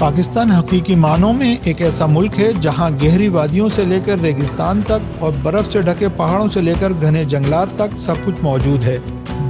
पाकिस्तान हकीकी मानों में एक ऐसा मुल्क है जहां गहरी वादियों से लेकर रेगिस्तान तक और बर्फ से ढके पहाड़ों से लेकर घने जंगलात तक सब कुछ मौजूद है।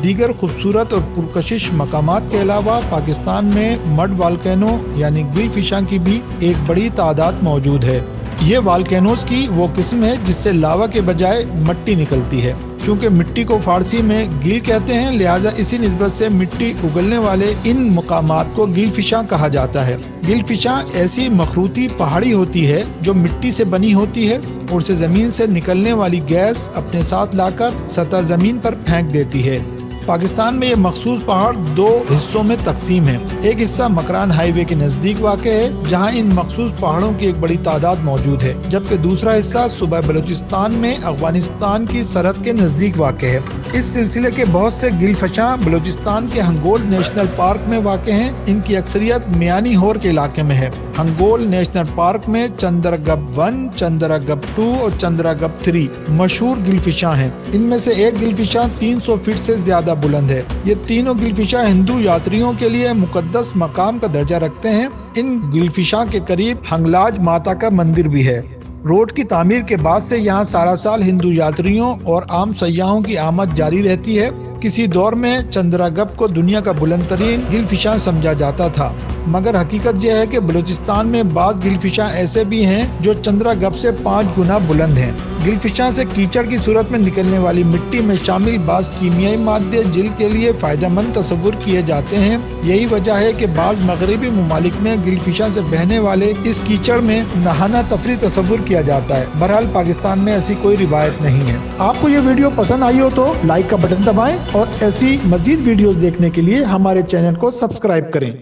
दीगर खूबसूरत और पुरकशिश मकामात के अलावा पाकिस्तान में मड वाल्केनो यानी गिल फिशा की भी एक बड़ी तादाद मौजूद है। ये वाल्केनोज की वो किस्म है जिससे लावा के बजाय मिट्टी निकलती है। चूँकि मिट्टी को फारसी में गिल कहते हैं, लिहाजा इसी निस्बत से मिट्टी उगलने वाले इन मकामात को गिल फिशा कहा जाता है। गिल फिशा ऐसी मखरूती पहाड़ी होती है जो मिट्टी से बनी होती है और उसे जमीन से निकलने वाली गैस अपने साथ लाकर सतह जमीन पर फेंक देती है। पाकिस्तान में ये मखसूस पहाड़ दो हिस्सों में तकसीम है। एक हिस्सा मकरान हाईवे के नजदीक वाक़ है जहां इन मखसूस पहाड़ों की एक बड़ी तादाद मौजूद है, जबकि दूसरा हिस्सा सूबा बलूचिस्तान में अफगानिस्तान की सरहद के नजदीक वाक़ है। इस सिलसिले के बहुत से गिल फिशा बलूचिस्तान के हंगोल नेशनल पार्क में वाक़ हैं। इनकी अक्सरियत मियानी होर के इलाके में है। हंगोल नेशनल पार्क में चंद्रगब 1, चंद्रगब 2 और चंद्रगब 3 मशहूर गिल फिशा हैं। इनमें से एक गिल फिशा 300 फीट से ज्यादा बुलंद है। ये तीनों गिल फिशा हिंदू यात्रियों के लिए मुकद्दस मकाम का दर्जा रखते हैं। इन गिल फिशा के करीब हंगलाज माता का मंदिर भी है। रोड की तामीर के बाद से यहाँ सारा साल हिंदू यात्रियों और आम सयाहों की आमद जारी रहती है। किसी दौर में चंद्रगब को दुनिया का बुलंद तरीन गिल फिशा समझा जाता था, मगर हकीकत यह है कि बलूचिस्तान में बाज़ गिल फिशा ऐसे भी हैं जो चंद्रगब से 5 गुना बुलंद हैं। गिल फिशा से कीचड़ की सूरत में निकलने वाली मिट्टी में शामिल बाज़ कीमियाई मादे जिल्द के लिए फ़ायदेमंद तस्वुर किए जाते हैं। यही वजह है कि बाज़ मगरबी ममालिक में गिल फिशा से बहने वाले इस कीचड़ में नहाना तफरी तस्वुर किया जाता है। बहरहाल पाकिस्तान में ऐसी कोई रिवायत नहीं है। आपको ये वीडियो पसंद आई हो तो लाइक का बटन दबाएं और ऐसी मजीद वीडियोस देखने के लिए हमारे चैनल को सब्सक्राइब करें।